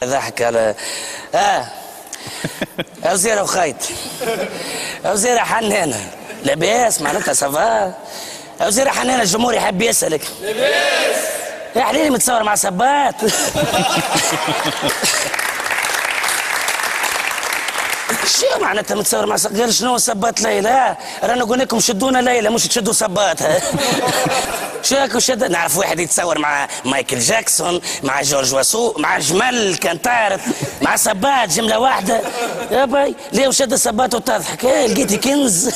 ضحك على وزيرة وخيط وزيرة حنانة لاباس معناتها سافا وزيرة حنانة الجمهور يحب يسألك لاباس يا حليلي متصور مع سبات شو معناتها متصور مع غير شنو سبات ليلى؟ رانا نقول لكم شدونا ليلى مش تشدوا سبات شو هيك شد نعرف واحد يتصور مع مايكل جاكسون مع جورج وسوق مع جمال كان تعرف مع سبات جمله واحده يا باي ليه وشد سبات وتضحك لقيتي كنز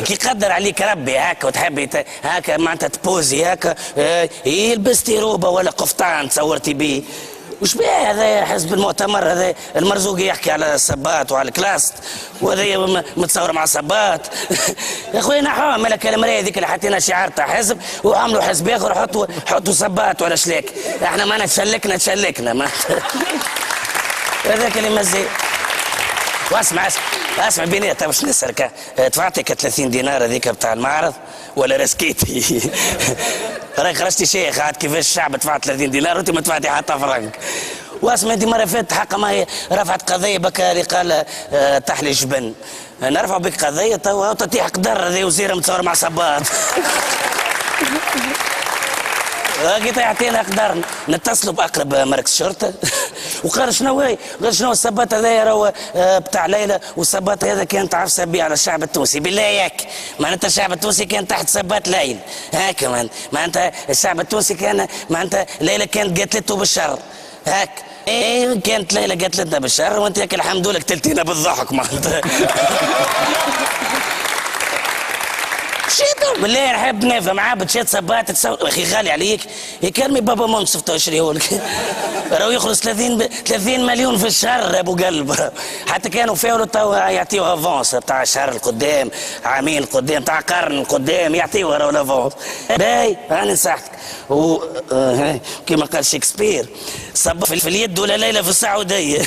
كي يقدر عليك ربي هكا وتحبي هكا معناتها تبوزي هكا لبستي روبه ولا قفطان تصورتي بيه وش بيه هذا حزب المؤتمر هذا المرزوق يحكي على السبات وعلى الكلاست وهذا متصور مع سبات يا اخوي نحوها ملك المرايه ذيك اللي حطينا شعار تاع حزب وعملوا حزب اخر حطوا سبات ولا شليك احنا ما تشلكنا ما هذاك اللي مزي اسمع بيني باش نسالك دفعتك 30 دينار هذيك بتاع المعرض ولا رسكيتي؟ راك خرجتي شيخ عاد كيفاش الشعب دفع 30 دينار وانت ما دفعتي حتى فرنك. واسمع انت مره فاتت حق ما هي رفعت قضيه بكا اللي قال تحلي جبن نرفع بك قضيه توا تطيح قدر هذه وزيره متصور مع صباط لقيت يعطينا قدر نتصلوا باقرب مركز شرطه وقال شنو هي؟ قال شنو السبات هذايا راهو بتاع ليلى والسبات هذا كان تعرف بيه على الشعب التونسي بالله ياك معناتها الشعب التونسي كان تحت سبات ليل هاك معناتها الشعب التونسي كان معناتها ليلى كانت قتلته بالشر هاك ايه كانت ليلى قتلتنا بالشر وانت ياك الحمد لله قتلتينا بالضحك معناتها شيطو بالله نحب نفهم عابد شيت سبات تصور اخي غالي عليك يكرمي بابا منصف تو يشريهولك راهو يخلص 30 مليون في الشهر ابو قلب حتى كانوا فاولوا تو يعطيوها افونس بتاع شهر القدام عامين القدام تاع قرن القدام يعطيوها راهو الافونس باي انا نصحتك كما قال شكسبير صب في اليد ولا ليله في السعوديه